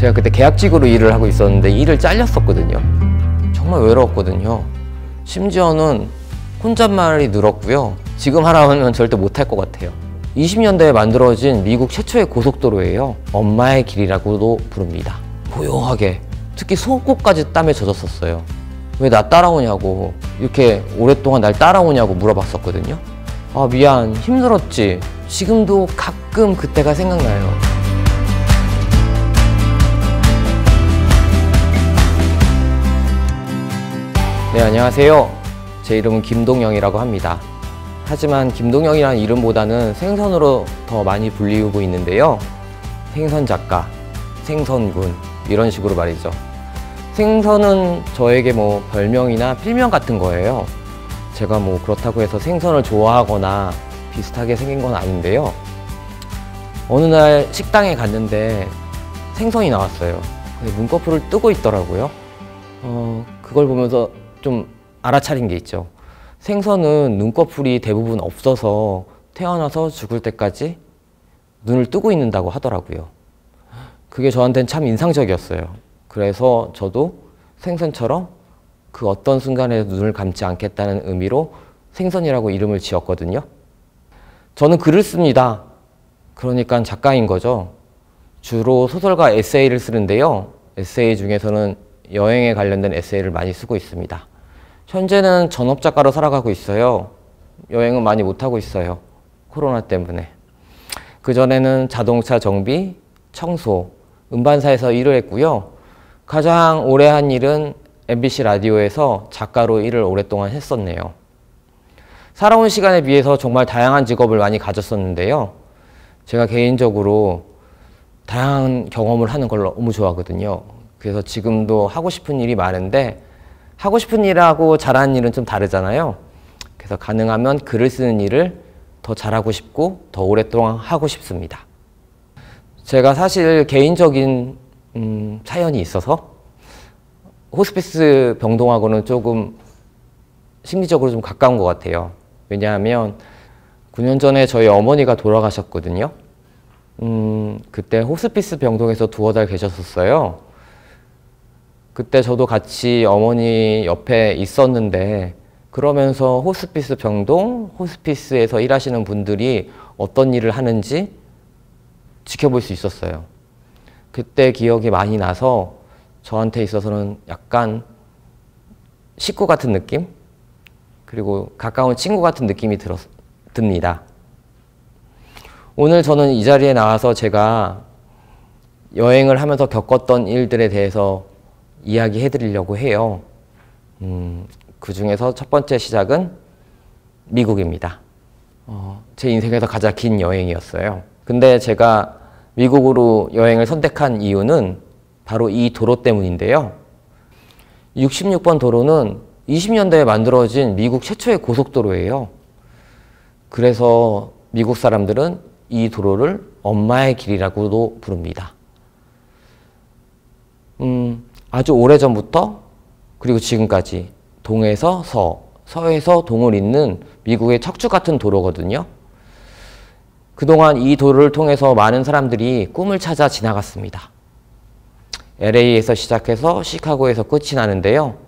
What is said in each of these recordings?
제가 그때 계약직으로 일을 하고 있었는데 일을 잘렸었거든요. 정말 외로웠거든요. 심지어는 혼잣말이 늘었고요. 지금 하라면 절대 못할 것 같아요. 20년대에 만들어진 미국 최초의 고속도로예요. 엄마의 길이라고도 부릅니다. 고요하게, 특히 속옷까지 땀에 젖었었어요. 왜 나 따라오냐고, 이렇게 오랫동안 날 따라오냐고 물어봤었거든요. 아, 미안, 힘들었지. 지금도 가끔 그때가 생각나요. 네, 안녕하세요. 제 이름은 김동영이라고 합니다. 하지만 김동영이라는 이름보다는 생선으로 더 많이 불리우고 있는데요. 생선작가, 생선군, 이런 식으로 말이죠. 생선은 저에게 뭐 별명이나 필명 같은 거예요. 제가 뭐 그렇다고 해서 생선을 좋아하거나 비슷하게 생긴 건 아닌데요. 어느 날 식당에 갔는데 생선이 나왔어요. 근데 눈꺼풀을 뜨고 있더라고요. 그걸 보면서 좀 알아차린 게 있죠. 생선은 눈꺼풀이 대부분 없어서 태어나서 죽을 때까지 눈을 뜨고 있는다고 하더라고요. 그게 저한테는 참 인상적이었어요. 그래서 저도 생선처럼 그 어떤 순간에도 눈을 감지 않겠다는 의미로 생선이라고 이름을 지었거든요. 저는 글을 씁니다. 그러니까 작가인 거죠. 주로 소설과 에세이를 쓰는데요. 에세이 중에서는 여행에 관련된 에세이를 많이 쓰고 있습니다. 현재는 전업작가로 살아가고 있어요. 여행은 많이 못하고 있어요. 코로나 때문에. 그전에는 자동차 정비, 청소, 음반사에서 일을 했고요. 가장 오래 한 일은 MBC 라디오에서 작가로 일을 오랫동안 했었네요. 살아온 시간에 비해서 정말 다양한 직업을 많이 가졌었는데요. 제가 개인적으로 다양한 경험을 하는 걸 너무 좋아하거든요. 그래서 지금도 하고 싶은 일이 많은데 하고 싶은 일하고 잘하는 일은 좀 다르잖아요. 그래서 가능하면 글을 쓰는 일을 더 잘하고 싶고 더 오랫동안 하고 싶습니다. 제가 사실 개인적인 사연이 있어서 호스피스 병동하고는 조금 심리적으로 좀 가까운 것 같아요. 왜냐하면 9년 전에 저희 어머니가 돌아가셨거든요. 그때 호스피스 병동에서 2달 계셨었어요. 그때 저도 같이 어머니 옆에 있었는데 그러면서 호스피스 병동, 호스피스에서 일하시는 분들이 어떤 일을 하는지 지켜볼 수 있었어요. 그때 기억이 많이 나서 저한테 있어서는 약간 식구 같은 느낌? 그리고 가까운 친구 같은 느낌이 듭니다. 오늘 저는 이 자리에 나와서 제가 여행을 하면서 겪었던 일들에 대해서 이야기해 드리려고 해요. 그 중에서 첫 번째 시작은 미국입니다. 제 인생에서 가장 긴 여행이었어요. 근데 제가 미국으로 여행을 선택한 이유는 바로 이 도로 때문인데요. 66번 도로는 20년대에 만들어진 미국 최초의 고속도로예요. 그래서 미국 사람들은 이 도로를 엄마의 길이라고도 부릅니다. 아주 오래전부터 그리고 지금까지 동에서 서, 서에서 동을 잇는 미국의 척추 같은 도로거든요. 그동안 이 도로를 통해서 많은 사람들이 꿈을 찾아 지나갔습니다. LA에서 시작해서 시카고에서 끝이 나는데요.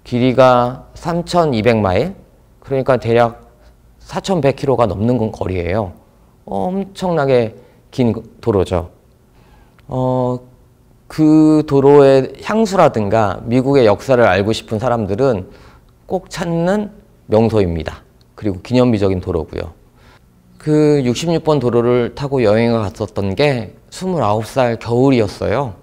길이가 3,200마일, 그러니까 대략 4,100km가 넘는 거리예요. 엄청나게 긴 도로죠. 그 도로의 향수라든가 미국의 역사를 알고 싶은 사람들은 꼭 찾는 명소입니다. 그리고 기념비적인 도로고요. 그 66번 도로를 타고 여행을 갔었던 게 29살 겨울이었어요.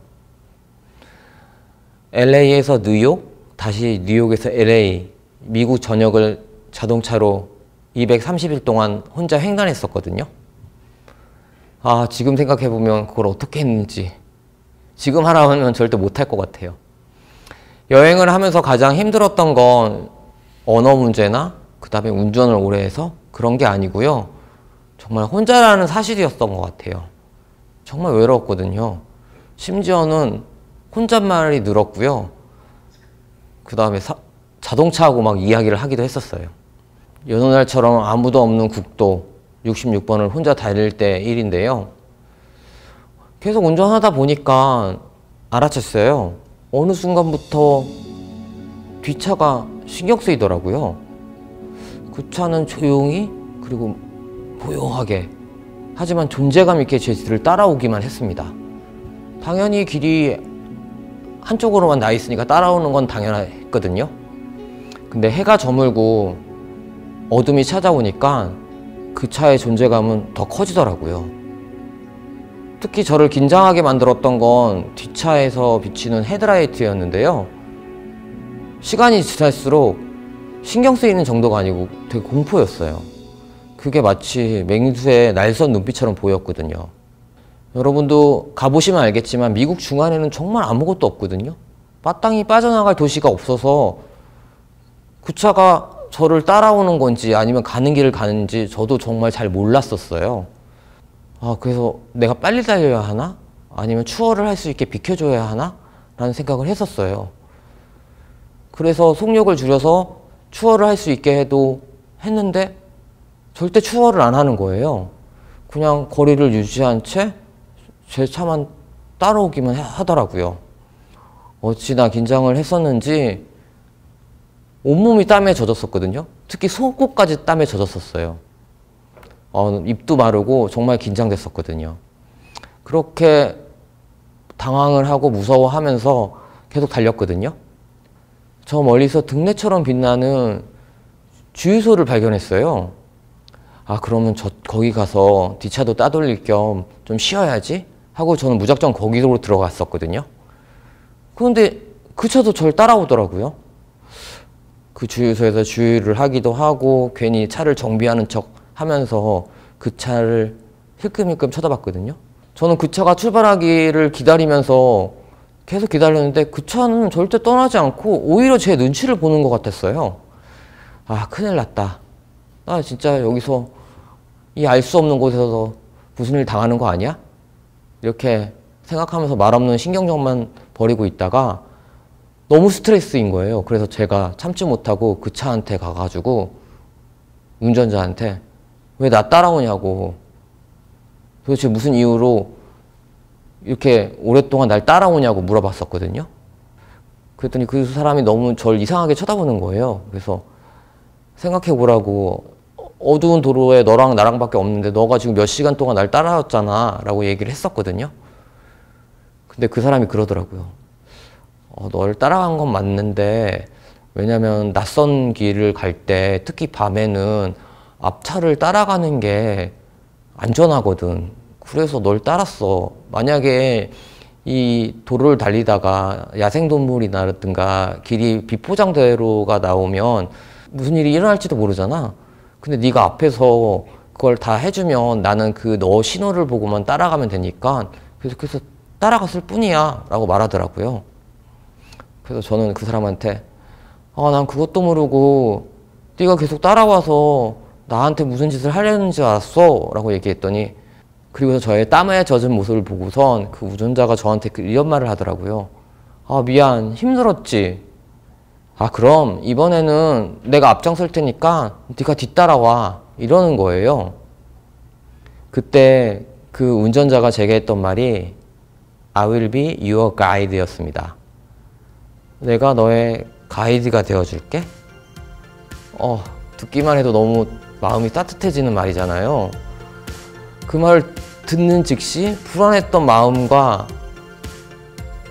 LA에서 뉴욕, 다시 뉴욕에서 LA, 미국 전역을 자동차로 230일 동안 혼자 횡단했었거든요. 아, 지금 생각해보면 그걸 어떻게 했는지 지금 하라면 절대 못할 것 같아요. 여행을 하면서 가장 힘들었던 건 언어 문제나 그 다음에 운전을 오래 해서 그런 게 아니고요. 정말 혼자라는 사실이었던 것 같아요. 정말 외로웠거든요. 심지어는 혼잣말이 늘었고요. 그 다음에 자동차하고 막 이야기를 하기도 했었어요. 여느 날처럼 아무도 없는 국도 66번을 혼자 달릴 때 일인데요. 계속 운전하다 보니까 알아챘어요. 어느 순간부터 뒷차가 신경 쓰이더라고요. 그 차는 조용히 그리고 조용하게 하지만 존재감 있게 제 뒤를 따라오기만 했습니다. 당연히 길이 한쪽으로만 나 있으니까 따라오는 건 당연했거든요. 근데 해가 저물고 어둠이 찾아오니까 그 차의 존재감은 더 커지더라고요. 특히 저를 긴장하게 만들었던 건 뒷차에서 비치는 헤드라이트였는데요. 시간이 지날수록 신경 쓰이는 정도가 아니고 되게 공포였어요. 그게 마치 맹수의 날선 눈빛처럼 보였거든요. 여러분도 가보시면 알겠지만 미국 중안에는 정말 아무것도 없거든요. 마땅히 빠져나갈 도시가 없어서 그 차가 저를 따라오는 건지 아니면 가는 길을 가는지 저도 정말 잘 몰랐었어요. 그래서 내가 빨리 달려야 하나? 아니면 추월을 할 수 있게 비켜줘야 하나? 라는 생각을 했었어요. 그래서 속력을 줄여서 추월을 할 수 있게 했는데 절대 추월을 안 하는 거예요. 그냥 거리를 유지한 채 제 차만 따라오기만 하더라고요. 어찌나 긴장을 했었는지 온몸이 땀에 젖었었거든요. 특히 속옷까지 땀에 젖었었어요. 입도 마르고 정말 긴장됐었거든요. 그렇게 당황을 하고 무서워하면서 계속 달렸거든요. 저 멀리서 등대처럼 빛나는 주유소를 발견했어요. 그러면 거기 가서 뒷차도 따돌릴 겸 좀 쉬어야지 하고 저는 무작정 거기로 들어갔었거든요. 그런데 그 차도 저를 따라오더라고요. 그 주유소에서 주유를 하기도 하고 괜히 차를 정비하는 척 하면서 그 차를 힐끔힐끔 쳐다봤거든요. 저는 그 차가 출발하기를 기다리면서 계속 기다렸는데 그 차는 절대 떠나지 않고 오히려 제 눈치를 보는 것 같았어요. 큰일 났다. 나 진짜 여기서 이 알 수 없는 곳에서 무슨 일 당하는 거 아니야? 이렇게 생각하면서 말없는 신경전만 벌이고 있다가 너무 스트레스인 거예요. 그래서 제가 참지 못하고 그 차한테 가가지고 운전자한테 왜 나 따라오냐고, 도대체 무슨 이유로 이렇게 오랫동안 날 따라오냐고 물어봤었거든요. 그랬더니 그 사람이 너무 절 이상하게 쳐다보는 거예요. 그래서 생각해보라고, 어두운 도로에 너랑 나랑 밖에 없는데 너가 지금 몇 시간 동안 날 따라왔잖아 라고 얘기를 했었거든요. 근데 그 사람이 그러더라고요. 널 따라간 건 맞는데 왜냐면 낯선 길을 갈 때 특히 밤에는 앞차를 따라가는 게 안전하거든. 그래서 널 따랐어. 만약에 이 도로를 달리다가 야생동물이라든가 길이 비포장도로가 나오면 무슨 일이 일어날지도 모르잖아. 근데 네가 앞에서 그걸 다 해주면 나는 그 너 신호를 보고만 따라가면 되니까 그래서 따라갔을 뿐이야 라고 말하더라고요. 그래서 저는 그 사람한테 난 그것도 모르고 네가 계속 따라와서 나한테 무슨 짓을 하려는지 알았어 라고 얘기했더니, 그리고서 저의 땀에 젖은 모습을 보고선 그 운전자가 저한테 이런 말을 하더라고요. 미안, 힘들었지? 그럼 이번에는 내가 앞장설 테니까 네가 뒤따라와, 이러는 거예요. 그때 그 운전자가 제게 했던 말이 I will be your guide 였습니다. 내가 너의 가이드가 되어줄게? 듣기만 해도 너무 마음이 따뜻해지는 말이잖아요. 그 말을 듣는 즉시 불안했던 마음과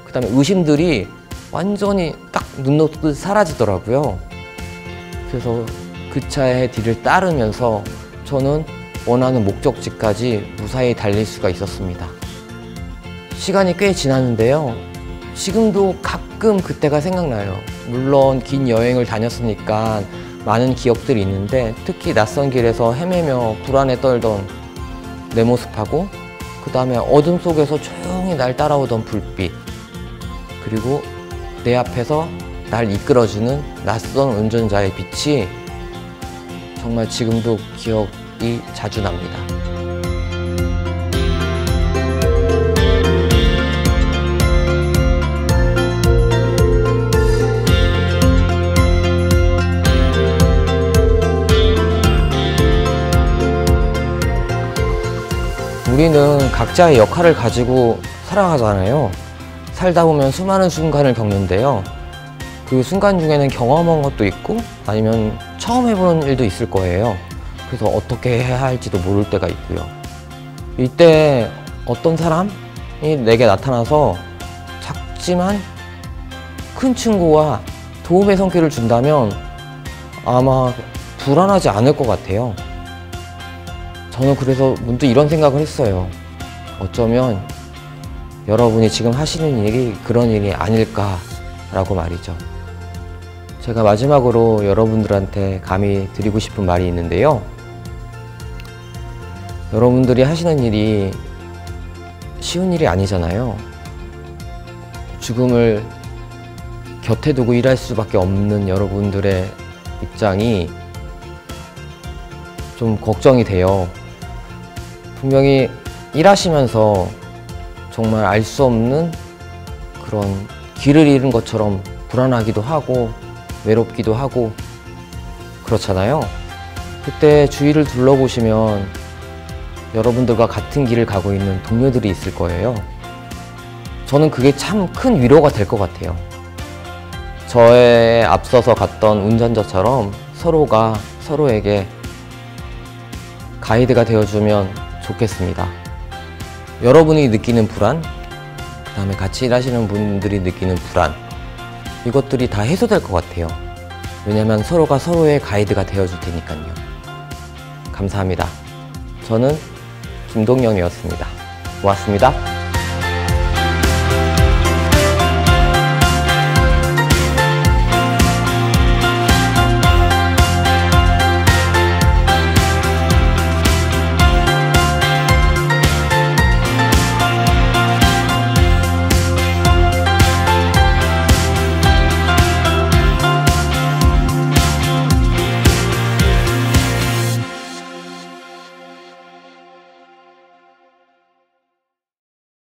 그 다음에 의심들이 완전히 딱 눈 녹듯 사라지더라고요. 그래서 그 차의 뒤를 따르면서 저는 원하는 목적지까지 무사히 달릴 수가 있었습니다. 시간이 꽤 지났는데요. 지금도 가끔 그때가 생각나요. 물론 긴 여행을 다녔으니까 많은 기억들이 있는데 특히 낯선 길에서 헤매며 불안에 떨던 내 모습하고 그 다음에 어둠 속에서 조용히 날 따라오던 불빛, 그리고 내 앞에서 날 이끌어주는 낯선 운전자의 빛이 정말 지금도 기억이 자주 납니다. 우리는 각자의 역할을 가지고 살아가잖아요. 살다 보면 수많은 순간을 겪는데요. 그 순간 중에는 경험한 것도 있고 아니면 처음 해보는 일도 있을 거예요. 그래서 어떻게 해야 할지도 모를 때가 있고요. 이때 어떤 사람이 내게 나타나서 작지만 큰 친구와 도움의 손길을 준다면 아마 불안하지 않을 것 같아요. 저는 그래서 문득 이런 생각을 했어요. 어쩌면 여러분이 지금 하시는 일이 그런 일이 아닐까라고 말이죠. 제가 마지막으로 여러분들한테 감히 드리고 싶은 말이 있는데요. 여러분들이 하시는 일이 쉬운 일이 아니잖아요. 죽음을 곁에 두고 일할 수밖에 없는 여러분들의 입장이 좀 걱정이 돼요. 분명히 일하시면서 정말 알 수 없는 그런 길을 잃은 것처럼 불안하기도 하고 외롭기도 하고 그렇잖아요. 그때 주위를 둘러보시면 여러분들과 같은 길을 가고 있는 동료들이 있을 거예요. 저는 그게 참 큰 위로가 될 것 같아요. 저에 앞서서 갔던 운전자처럼 서로가 서로에게 가이드가 되어주면 좋겠습니다. 여러분이 느끼는 불안, 그 다음에 같이 일하시는 분들이 느끼는 불안, 이것들이 다 해소될 것 같아요. 왜냐면 서로가 서로의 가이드가 되어줄 테니까요. 감사합니다. 저는 김동영이었습니다. 고맙습니다.